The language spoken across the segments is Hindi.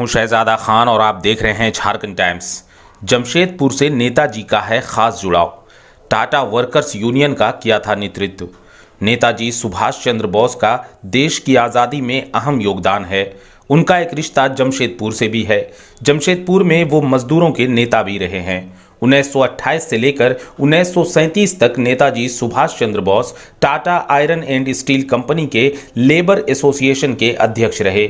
हूं शहजादा खान और आप देख रहे हैं झारखंड टाइम्स। जमशेदपुर से नेताजी का है खास जुड़ाव। टाटा वर्कर्स यूनियन का किया था नेतृत्व। नेताजी सुभाष चंद्र बोस का देश की आज़ादी में अहम योगदान है। उनका एक रिश्ता जमशेदपुर से भी है। जमशेदपुर में वो मजदूरों के नेता भी रहे हैं। 1928 से लेकर 1937 तक Netaji Subhash Chandra Bose Tata iron and steel company के लेबर एसोसिएशन के अध्यक्ष रहे।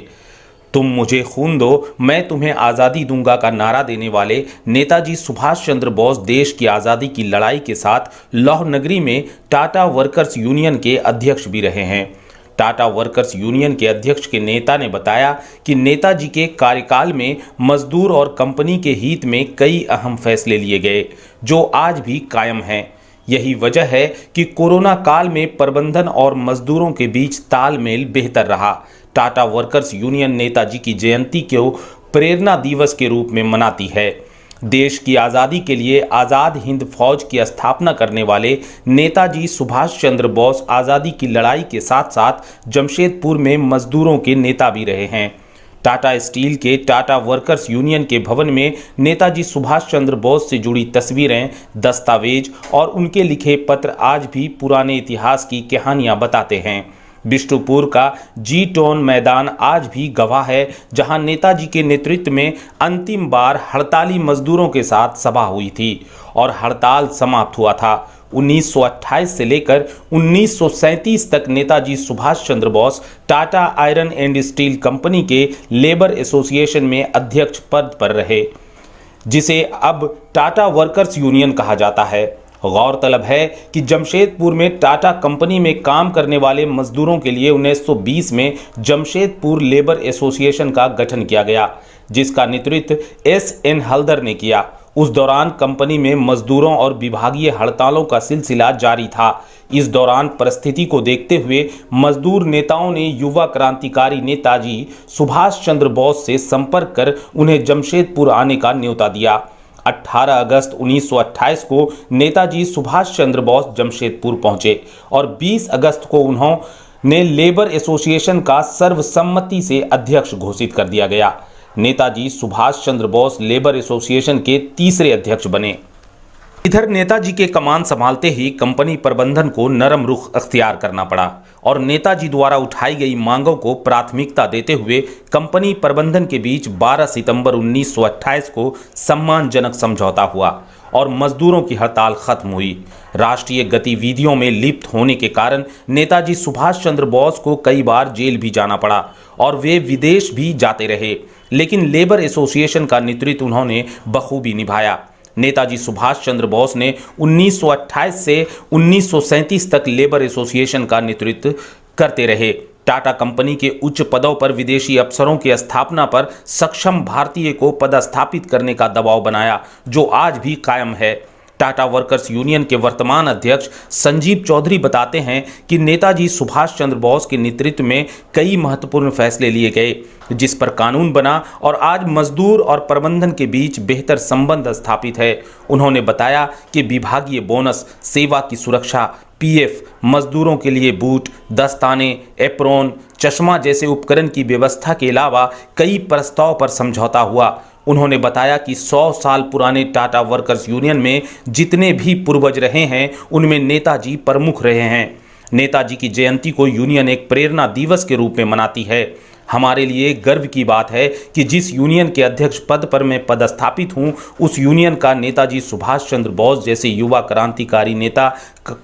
तुम मुझे खून दो मैं तुम्हें आज़ादी दूंगा का नारा देने वाले नेताजी सुभाष चंद्र बोस देश की आज़ादी की लड़ाई के साथ लौह नगरी में टाटा वर्कर्स यूनियन के अध्यक्ष भी रहे हैं। टाटा वर्कर्स यूनियन के अध्यक्ष के नेता ने बताया कि नेताजी के कार्यकाल में मजदूर और कंपनी के हित में कई अहम फैसले लिए गए जो आज भी कायम हैं। यही वजह है कि कोरोना काल में प्रबंधन और मजदूरों के बीच तालमेल बेहतर रहा। टाटा वर्कर्स यूनियन नेताजी की जयंती को प्रेरणा दिवस के रूप में मनाती है। देश की आज़ादी के लिए आज़ाद हिंद फौज की स्थापना करने वाले नेताजी सुभाष चंद्र बोस आज़ादी की लड़ाई के साथ साथ जमशेदपुर में मजदूरों के नेता भी रहे हैं। टाटा स्टील के टाटा वर्कर्स यूनियन के भवन में नेताजी सुभाष चंद्र बोस से जुड़ी तस्वीरें, दस्तावेज और उनके लिखे पत्र आज भी पुराने इतिहास की कहानियां बताते हैं। बिष्टुपुर का जी टोन मैदान आज भी गवाह है, जहां नेताजी के नेतृत्व में अंतिम बार हड़ताली मजदूरों के साथ सभा हुई थी और हड़ताल समाप्त हुआ था। 1928 से लेकर 1937 तक Netaji Subhash Chandra Bose Tata iron and steel company के लेबर एसोसिएशन में अध्यक्ष पद पर रहे, जिसे अब टाटा वर्कर्स यूनियन कहा जाता है। गौरतलब है कि जमशेदपुर में टाटा कंपनी में काम करने वाले मजदूरों के लिए 1920 में जमशेदपुर लेबर एसोसिएशन का गठन किया गया, जिसका नेतृत्व एस.एन. हल्दर ने किया। उस दौरान कंपनी में मजदूरों और विभागीय हड़तालों का सिलसिला जारी था। इस दौरान परिस्थिति को देखते हुए मजदूर नेताओं ने युवा क्रांतिकारी नेताजी सुभाष चंद्र बोस से संपर्क कर उन्हें जमशेदपुर आने का न्योता दिया। 18 अगस्त 1928 को नेताजी सुभाष चंद्र बोस जमशेदपुर पहुंचे और 20 अगस्त को उन्होंने लेबर एसोसिएशन का सर्वसम्मति से अध्यक्ष घोषित कर दिया गया। नेताजी सुभाष चंद्र बोस लेबर एसोसिएशन के तीसरे अध्यक्ष बने। इधर नेताजी के कमान संभालते ही कंपनी प्रबंधन को नरम रुख अख्तियार करना पड़ा और नेताजी द्वारा उठाई गई मांगों को प्राथमिकता देते हुए कंपनी प्रबंधन के बीच 12 सितंबर 1928 को सम्मानजनक समझौता हुआ और मजदूरों की हड़ताल खत्म हुई। राष्ट्रीय गतिविधियों में लिप्त होने के कारण नेताजी सुभाष चंद्र बोस को कई बार जेल भी जाना पड़ा और वे विदेश भी जाते रहे, लेकिन लेबर एसोसिएशन का नेतृत्व उन्होंने बखूबी निभाया। नेताजी सुभाष चंद्र बोस ने 1928 से 1937 तक लेबर एसोसिएशन का नेतृत्व करते रहे। टाटा कंपनी के उच्च पदों पर विदेशी अफसरों की स्थापना पर सक्षम भारतीय को पदस्थापित करने का दबाव बनाया, जो आज भी कायम है। टाटा वर्कर्स यूनियन के वर्तमान अध्यक्ष संजीव चौधरी बताते हैं कि नेताजी सुभाष चंद्र बोस के नेतृत्व में कई महत्वपूर्ण फैसले लिए गए, जिस पर कानून बना और आज मजदूर और प्रबंधन के बीच बेहतर संबंध स्थापित है। उन्होंने बताया कि विभागीय बोनस, सेवा की सुरक्षा, पीएफ, मजदूरों के लिए बूट, दस्ताने, एप्रोन, चश्मा जैसे उपकरण की व्यवस्था के अलावा कई प्रस्ताव पर समझौता हुआ। उन्होंने बताया कि 100 साल पुराने टाटा वर्कर्स यूनियन में जितने भी पूर्वज रहे हैं उनमें नेताजी प्रमुख रहे हैं। नेताजी की जयंती को यूनियन एक प्रेरणा दिवस के रूप में मनाती है। हमारे लिए गर्व की बात है कि जिस यूनियन के अध्यक्ष पद पर मैं पदस्थापित हूं, उस यूनियन का नेताजी सुभाष चंद्र बोस जैसे युवा क्रांतिकारी नेता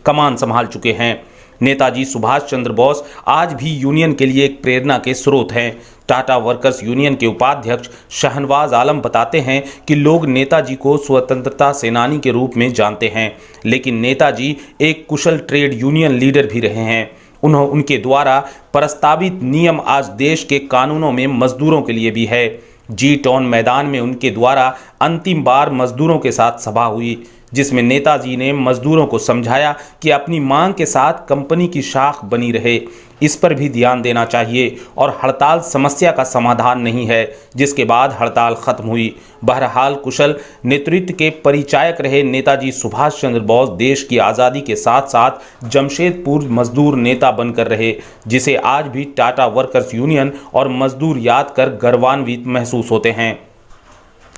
कमान संभाल चुके हैं। नेताजी सुभाष चंद्र बोस आज भी यूनियन के लिए एक प्रेरणा के स्रोत हैं। टाटा वर्कर्स यूनियन के उपाध्यक्ष शहनवाज आलम बताते हैं कि लोग नेताजी को स्वतंत्रता सेनानी के रूप में जानते हैं, लेकिन नेताजी एक कुशल ट्रेड यूनियन लीडर भी रहे हैं। उनके द्वारा प्रस्तावित नियम आज देश के कानूनों में मजदूरों के लिए भी है। जी टॉन मैदान में उनके द्वारा अंतिम बार मजदूरों के साथ सभा हुई, जिसमें नेताजी ने मजदूरों को समझाया कि अपनी मांग के साथ कंपनी की शाख बनी रहे, इस पर भी ध्यान देना चाहिए और हड़ताल समस्या का समाधान नहीं है, जिसके बाद हड़ताल खत्म हुई। बहरहाल कुशल नेतृत्व के परिचायक रहे नेताजी सुभाष चंद्र बोस देश की आज़ादी के साथ साथ जमशेदपुर मजदूर नेता बनकर रहे, जिसे आज भी टाटा वर्कर्स यूनियन और मजदूर याद कर गर्वान्वित महसूस होते हैं।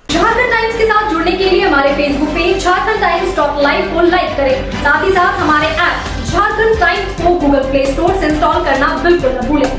झारखंड टाइम्स के साथ जुड़ने के लिए हमारे Facebook page Jharkhand times .live को लाइक करें। साथ ही साथ हमारे ऐप झारखंड टाइम्स को गूगल प्ले स्टोर से इंस्टॉल करना बिल्कुल न भूलें।